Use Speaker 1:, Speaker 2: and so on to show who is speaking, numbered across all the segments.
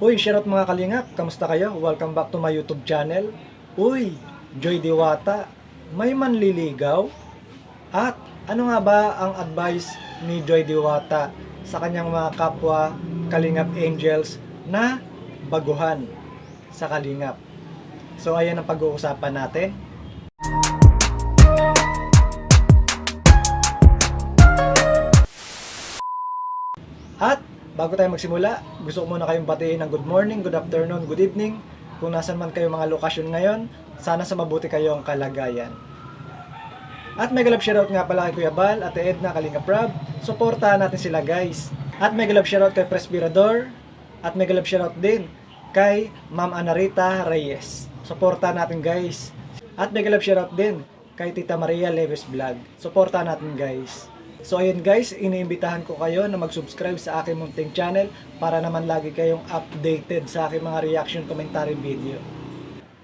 Speaker 1: Uy, shoutout mga kalingap, kamusta kayo? Welcome back to my YouTube channel. Uy, Joy Diwata, may manliligaw? At ano nga ba ang advice ni Joy Diwata sa kanyang mga kapwa Kalingap Angels na baguhan sa Kalingap? So ayan ang pag-uusapan natin. At bago tayo magsimula, gusto ko muna kayong batiin ng good morning, good afternoon, good evening. Kung nasan man kayo mga lokasyon ngayon, sana sa mabuti kayong kalagayan. At mega love shoutout nga pala kay Kuya Bal, Ate Edna, Kalinga Prab. Suportahan natin sila guys. At mega love shoutout kay Presbyrador. At mega love shoutout din kay Ma'am Anarita Reyes. Suportahan natin guys. At mega love shoutout din kay Tita Maria Leves Vlog. Suportahan natin guys. So ayun guys, iniimbitahan ko kayo na mag-subscribe sa aking munting channel para naman lagi kayong updated sa aking mga reaction commentary video.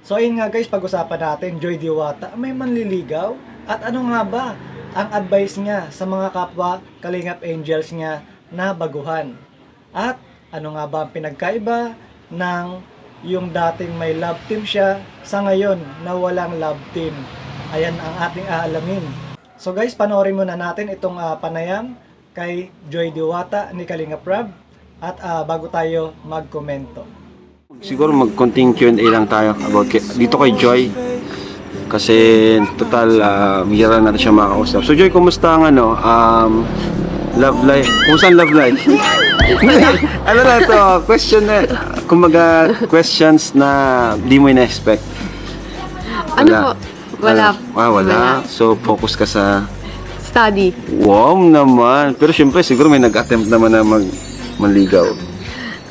Speaker 1: So ayun nga guys, pag-usapan natin, Joy Diwata, may manliligaw? At ano nga ba ang advice niya sa mga kapwa Kalingap Angels niya na baguhan? At ano nga ba ang pinagkaiba ng yung dating may love team siya sa ngayon na walang love team? Ayan ang ating aalamin. So guys, panoorin muna natin itong panayam kay Joy Diwata ni Kalinga Prab at bago tayo magkomento.
Speaker 2: Siguro mag-konting Q&A lang tayo about dito kay Joy kasi total bihira natin siya makakausap. So Joy, kumusta ang love life? Kumusta ang love life? Ano na to? Question na, kumbaga questions na di mo ina-expect.
Speaker 3: Ano po? Wala.
Speaker 2: Wala. So, focus ka sa
Speaker 3: Study.
Speaker 2: wow naman. Pero syempre, siguro may nag-attempt naman na manligaw.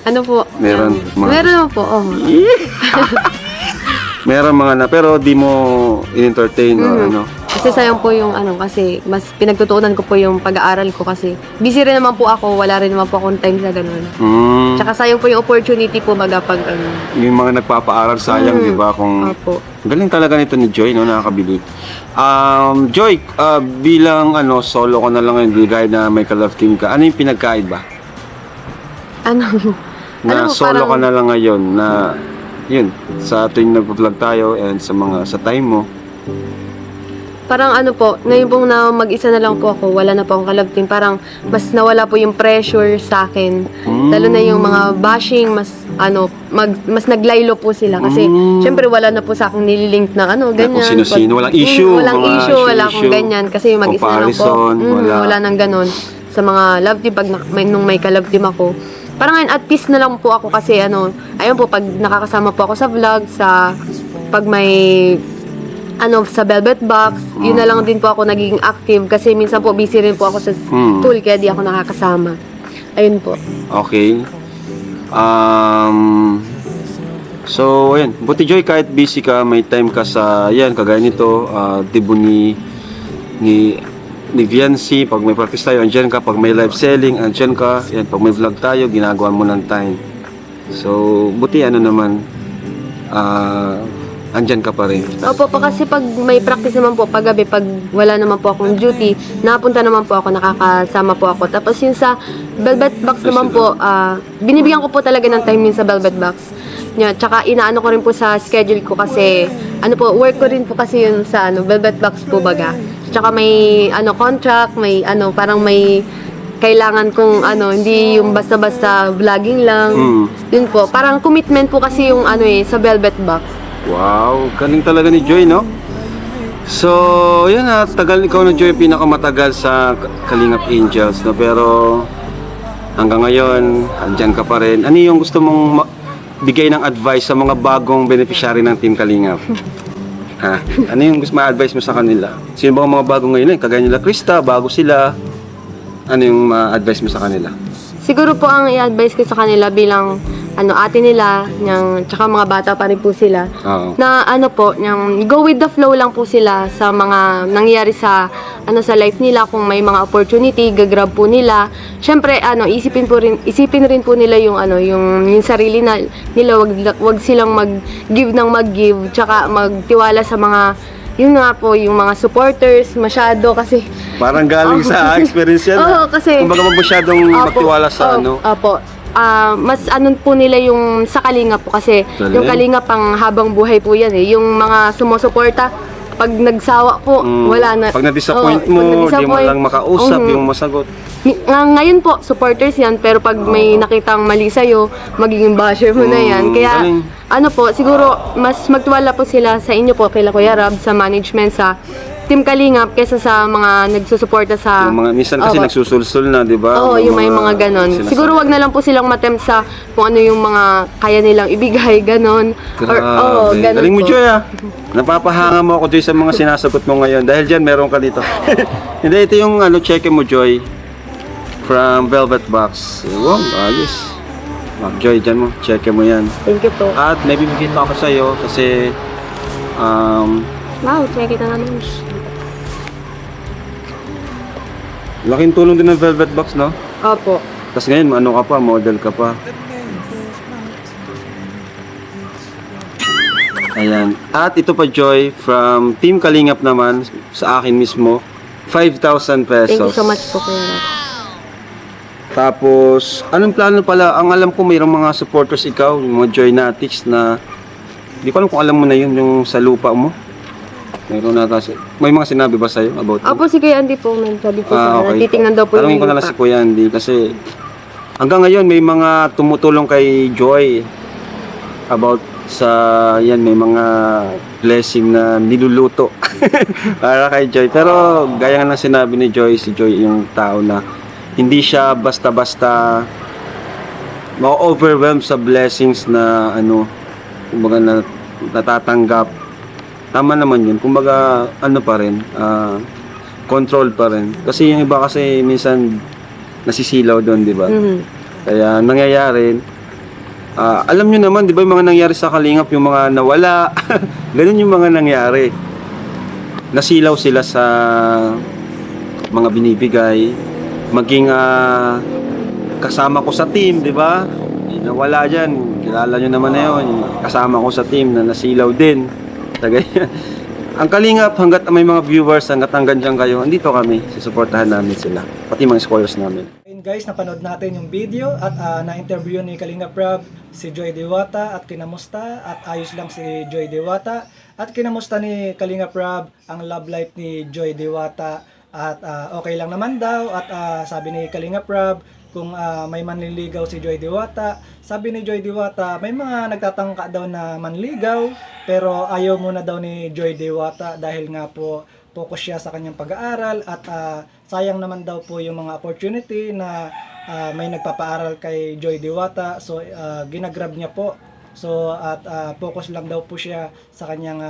Speaker 3: Ano po?
Speaker 2: Meron.
Speaker 3: Meron naman po. Oh.
Speaker 2: Meron mga na, pero di mo in-entertain o ano.
Speaker 3: Kasi sayang po yung kasi mas pinagtutuunan ko po yung pag-aaral ko kasi busy rin naman po ako, wala rin naman po akong time sa ganun. Tsaka sayang po yung opportunity po magapag
Speaker 2: Yung mga nagpapaaral sayang, di ba? Kung
Speaker 3: Opo.
Speaker 2: galing talaga nito ni Joy, no? Nakakabilib. Joy, bilang solo ko na lang ngayon, di gaya na may ka-love team ka, ano yung pinagkaiba?
Speaker 3: Ano?
Speaker 2: Na
Speaker 3: po,
Speaker 2: solo
Speaker 3: parang-
Speaker 2: ka na lang ngayon, na yun, sa tuwing nag-vlog tayo and sa time mo.
Speaker 3: Parang ngayon pong na mag-isa na lang po ako, wala na po akong ka-love team. Parang mas nawala po yung pressure sa akin. Lalo na yung mga bashing, mas naglaylo po sila. Kasi syempre wala na po sa akin nililink na ganyan.
Speaker 2: Kung sino-sino, walang issue.
Speaker 3: Walang
Speaker 2: mga
Speaker 3: issue, wala akong ganyan. Kasi mag-isa na lang po.
Speaker 2: Comparison, wala.
Speaker 3: Wala nang ganon. Sa mga love team, nung may ka-love team ako. Parang ngayon, at peace na lang po ako kasi ayun po, pag nakakasama po ako sa vlog, pag may sa Velvet Box, yun na lang din po ako nagiging active kasi minsan po busy rin po ako sa tool kaya di ako nakakasama. Ayun po.
Speaker 2: Okay. So, ayun. Buti Joy, kahit busy ka, may time ka sa, yan, kagaya nito, tibo ni Viancy, pag may practice tayo, andyan ka. Pag may live selling, andyan ka. Yan, pag may vlog tayo, ginagawa mo ng time. So, buti naman, andyan ka pa rin.
Speaker 3: Opo, kasi pag may practice naman po, pag gabi, pag wala naman po akong duty, napunta naman po ako, nakakasama po ako. Tapos yun sa Velvet Box naman po, binibigyan ko po talaga ng time yun sa Velvet Box. Yeah, tsaka inaano ko rin po sa schedule ko kasi, work ko rin po kasi yun sa Velvet Box po baga. Tsaka may contract, may parang may kailangan kong hindi yung basta-basta vlogging lang. Yun po, parang commitment po kasi yung sa Velvet Box.
Speaker 2: Wow, galing talaga ni Joy, no? So, yun tagal ikaw na Joy, pinakamatagal sa Kalingap Angels, no? Pero hanggang ngayon, andyan ka pa rin. Ano yung gusto mong bigay ng advice sa mga bagong beneficiary ng Team Kalingap? Ha? Ano yung gusto ma-advise mo sa kanila? Sino ba ang mga bagong ngayon? Kagaya nila Krista, bago sila. Ano yung ma-advise mo sa kanila?
Speaker 3: Siguro po ang i-advise ko sa kanila bilang ate nila, tsaka mga bata pa rin po sila.
Speaker 2: Oo.
Speaker 3: Na go with the flow lang po sila sa mga nangyayari sa life nila. Kung may mga opportunity, gagrab po nila. Syempre isipin rin po nila yung sarili nila, wag silang mag-give ng mag-give, tsaka magtiwala sa mga yun nga po, yung mga supporters, masyado kasi...
Speaker 2: Parang galing sa experience yan.
Speaker 3: Oo, kasi...
Speaker 2: Kumbaga masyadong magtiwala sa
Speaker 3: Opo. mas ano po nila yung sa Kalingap po kasi
Speaker 2: Galing.
Speaker 3: yung Kalingap pang habang buhay po yan eh. Yung mga sumusuporta, pag nagsawa po, wala na.
Speaker 2: Pag na-disappoint
Speaker 3: Oo,
Speaker 2: mo,
Speaker 3: pag
Speaker 2: di mo
Speaker 3: na-disappoint,
Speaker 2: lang makausap, yung masagot.
Speaker 3: Ngayon po, supporters yan, pero pag may nakitang mali sa'yo, magiging basher mo na yan. Kaya,
Speaker 2: galing.
Speaker 3: ano po, siguro, mas magtiwala po sila sa inyo po, kay Kuya Rab, sa management, sa Team Kalingap, kesa sa mga nagsusuporta sa...
Speaker 2: Yung mga, minsan kasi
Speaker 3: Opo.
Speaker 2: nagsusulsul na, di ba?
Speaker 3: Oo, yung may mga ganon.
Speaker 2: sinasabi.
Speaker 3: Siguro wag na lang po silang matempt sa kung ano yung mga kaya nilang ibigay, ganon.
Speaker 2: Grabe.
Speaker 3: Ganon
Speaker 2: Galing mo,
Speaker 3: po.
Speaker 2: Joy, ah. Napapahanga mo ako, Joy, sa mga sinasagot mo ngayon. Dahil dyan, meron ka dito. Hindi, ito yung check mo, Joy. From Velvet Box. Wow, ayos. Joy, dyan mo. Check mo yan.
Speaker 3: Thank you po.
Speaker 2: At may bibigyan pa ako sa'yo kasi
Speaker 3: Wow, check it na naman.
Speaker 2: laking tulong din ng Velvet Box, no?
Speaker 3: Opo.
Speaker 2: Tapos ngayon, ano ka pa, model ka pa. Ayan. At ito pa, Joy, from Team Kalingap naman, sa akin mismo, 5,000 pesos.
Speaker 3: Thank you so much po, Kuya Rab.
Speaker 2: Tapos, anong plano pala? Ang alam ko, mayroong mga supporters ikaw, yung mga Joy Natics na, di ko alam kung alam mo na yun, yung sa lupa mo. Mayroon na kasi. May mga sinabi ba sa'yo about it?
Speaker 3: Opo, si Kuya Andy po, sabi po sa
Speaker 2: okay.
Speaker 3: titingnan daw po
Speaker 2: Tanungin ko na lang si Kuya Andy kasi hanggang ngayon may mga tumutulong kay Joy about sa yan, may mga blessing na niluluto para kay Joy. Pero gaya nga ng sinabi ni Joy, si Joy yung tao na hindi siya basta-basta ma-overwhelm sa blessings na kumbaga na natatanggap. Tama naman yun. Kumbaga, pa rin, control pa rin. Kasi yung iba kasi minsan nasisilaw doon, di ba? Kaya nangyayari, alam nyo naman, di ba yung mga nangyari sa Kalingap, yung mga nawala, ganun yung mga nangyari. Nasilaw sila sa mga binibigay, maging kasama ko sa team, di ba? Nawala dyan, kilala nyo naman na yun, kasama ko sa team na nasilaw din. Ang Kalingap, hanggat may mga viewers, hanggat hanggang dyan kayo, andito kami, susuportahan namin sila, pati mga scholars namin.
Speaker 1: Ayun guys, napanood natin yung video at na-interview ni Kalingap Rab si Joy Diwata at kinamusta at ayos lang si Joy Diwata at kinamusta ni Kalingap Rab ang love life ni Joy Diwata at okay lang naman daw at sabi ni Kalingap Rab kung may manliligaw si Joy Diwata. Sabi ni Joy Diwata, may mga nagtatangka daw na manligaw pero ayaw muna daw ni Joy Diwata dahil nga po focus siya sa kanyang pag-aaral at sayang naman daw po yung mga opportunity na may nagpapaaral kay Joy Diwata. So ginagrab niya po. So at focus lang daw po siya sa kanyang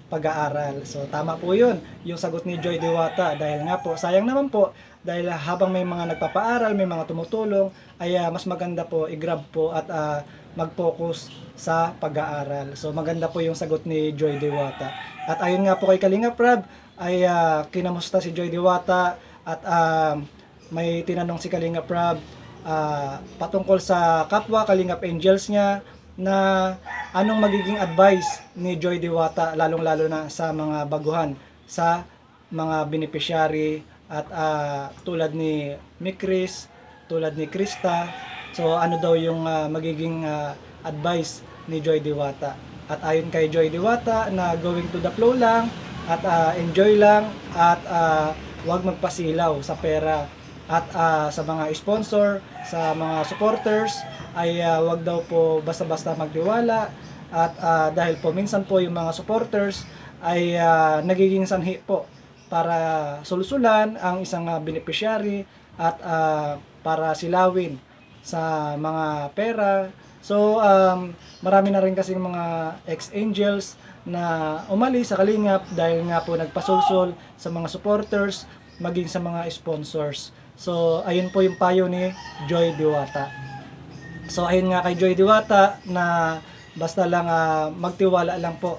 Speaker 1: pag-aaral. So tama po 'yun, yung sagot ni Joy Diwata dahil nga po sayang naman po dahil habang may mga nagpapaaral, may mga tumutulong ay mas maganda po i-grab po at mag-focus sa pag-aaral. So maganda po yung sagot ni Joy Diwata. At ayun nga po kay Kalingap Rab ay kinamusta si Joy Diwata at may tinanong si Kalingap Rab patungkol sa kapwa Kalingap Angels niya na anong magiging advice ni Joy Diwata lalong-lalo na sa mga baguhan, sa mga beneficiary at tulad ni Mikris, tulad ni Krista. So ano daw yung magiging advice ni Joy Diwata. At ayon kay Joy Diwata na going to the flow lang at enjoy lang at huwag magpasilaw sa pera at sa mga sponsor, sa mga supporters ay huwag daw po basta-basta magtiwala at dahil po minsan po yung mga supporters ay nagiging sanhi po para sulusulan ang isang beneficiary at para silawin sa mga pera. So marami na rin kasing mga ex-angels na umalis sa Kalingap dahil nga po nagpasulsul sa mga supporters maging sa mga sponsors. So ayun po yung payo ni Joy Diwata. So ayun nga kay Joy Diwata na basta lang magtiwala lang po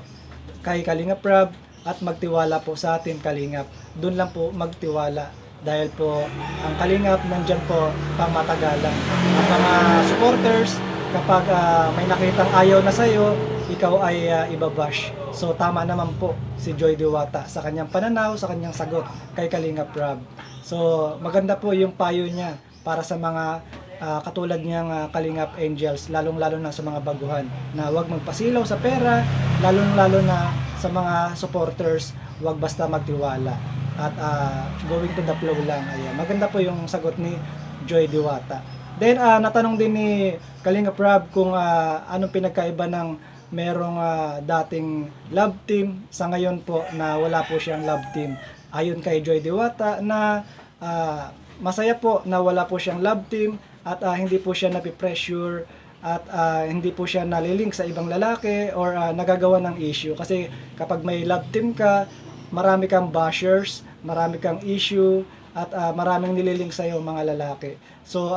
Speaker 1: kay Kalingap Rab at magtiwala po sa ating Kalingap. Doon lang po magtiwala dahil po ang Kalingap nandyan po pang matagalan. Ang mga supporters kapag may nakitang ayaw na sa'yo, ikaw ay ibabash. So tama naman po si Joy Diwata sa kanyang pananaw, sa kanyang sagot kay Kalingap Rab. So maganda po yung payo niya para sa mga katulad niyang Kalingap Angels, lalong-lalo na sa mga baguhan, na huwag magpasilaw sa pera, lalong-lalo na sa mga supporters, huwag basta magtiwala at going to the flow lang. Ayan, maganda po yung sagot ni Joy Diwata. Then natanong din ni Kalingap Rob kung anong pinagkaiba ng merong dating love team sa ngayon po na wala po siyang love team. Ayon kay Joy Diwata na masaya po na wala po siyang love team at hindi po siya napipressure at hindi po siya nalilink sa ibang lalaki or nagagawa ng issue. Kasi kapag may love team ka, marami kang bashers, marami kang issue, at maraming nililink sa iyo mga lalaki. So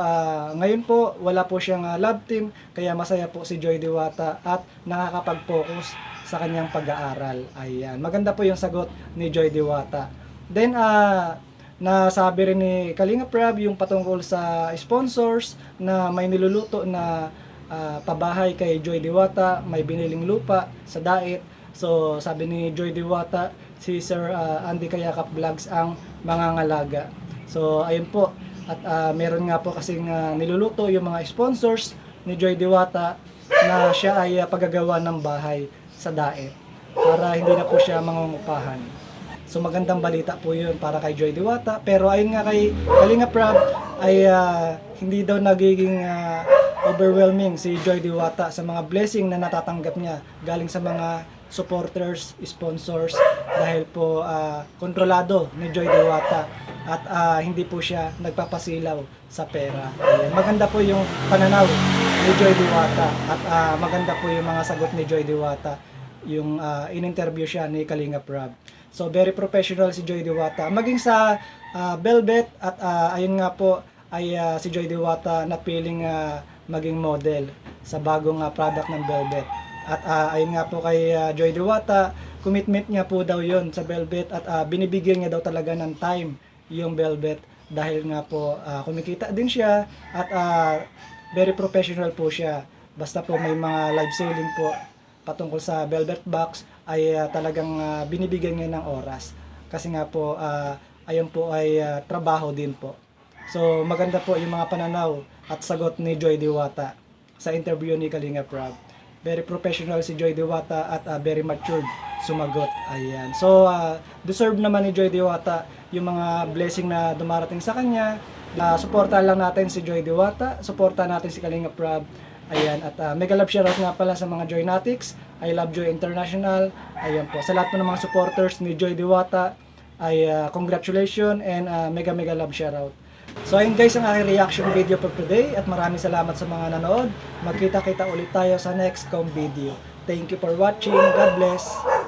Speaker 1: ngayon po wala po siyang love team, kaya masaya po si Joy Diwata at nakakapag-focus sa kanyang pag-aaral. Ayan, maganda po yung sagot ni Joy Diwata. Then nasabi rin ni Kalingap Rob yung patungkol sa sponsors na may niluluto na pabahay kay Joy Diwata, may biniling lupa sa Dait. So sabi ni Joy Diwata, si Sir Andy Kayakap Vlogs ang mangangalaga. So ayun po, at meron nga po kasing niluluto yung mga sponsors ni Joy Diwata na siya ay paggagawa ng bahay sa Dait para hindi na po siya mangungupahan. So magandang balita po yun para kay Joy Diwata. Pero ayun nga kay Kalingap Rob ay hindi daw nagiging overwhelming si Joy Diwata sa mga blessing na natatanggap niya galing sa mga supporters, sponsors, dahil po kontrolado ni Joy Diwata at hindi po siya nagpapasilaw sa pera. Ayan. Maganda po yung pananaw ni Joy Diwata at maganda po yung mga sagot ni Joy Diwata yung in-interview siya ni Kalingap Rob. So very professional si Joy Diwata. Maging sa Velvet at ayun nga po ay si Joy Diwata napiling maging model sa bagong product ng Velvet. At ayun nga po kay Joy Diwata, commitment niya po daw yon sa Velvet at binibigyan niya daw talaga ng time yung Velvet dahil nga po kumikita din siya at very professional po siya. Basta po may mga live selling po patungkol sa Velvet Box ay talagang binibigyan niya ng oras. Kasi nga po, ayun po ay trabaho din po. So maganda po yung mga pananaw at sagot ni Joy Diwata sa interview ni Kalingap Rob. Very professional si Joy Diwata at very matured sumagot. Ayan. So deserve naman ni Joy Diwata yung mga blessing na dumarating sa kanya. Suportahan lang natin si Joy Diwata, suportahan natin si Kalingap Rob. Ayan, at mega love shoutout nga pala sa mga Joynatics. I love Joy International. Ayan po, sa lahat po ng mga supporters ni Joy Diwata ay congratulations and mega love shoutout. So ayun guys ang aking reaction video for today at maraming salamat sa mga nanood. Magkita-kita ulit tayo sa next video. Thank you for watching. God bless.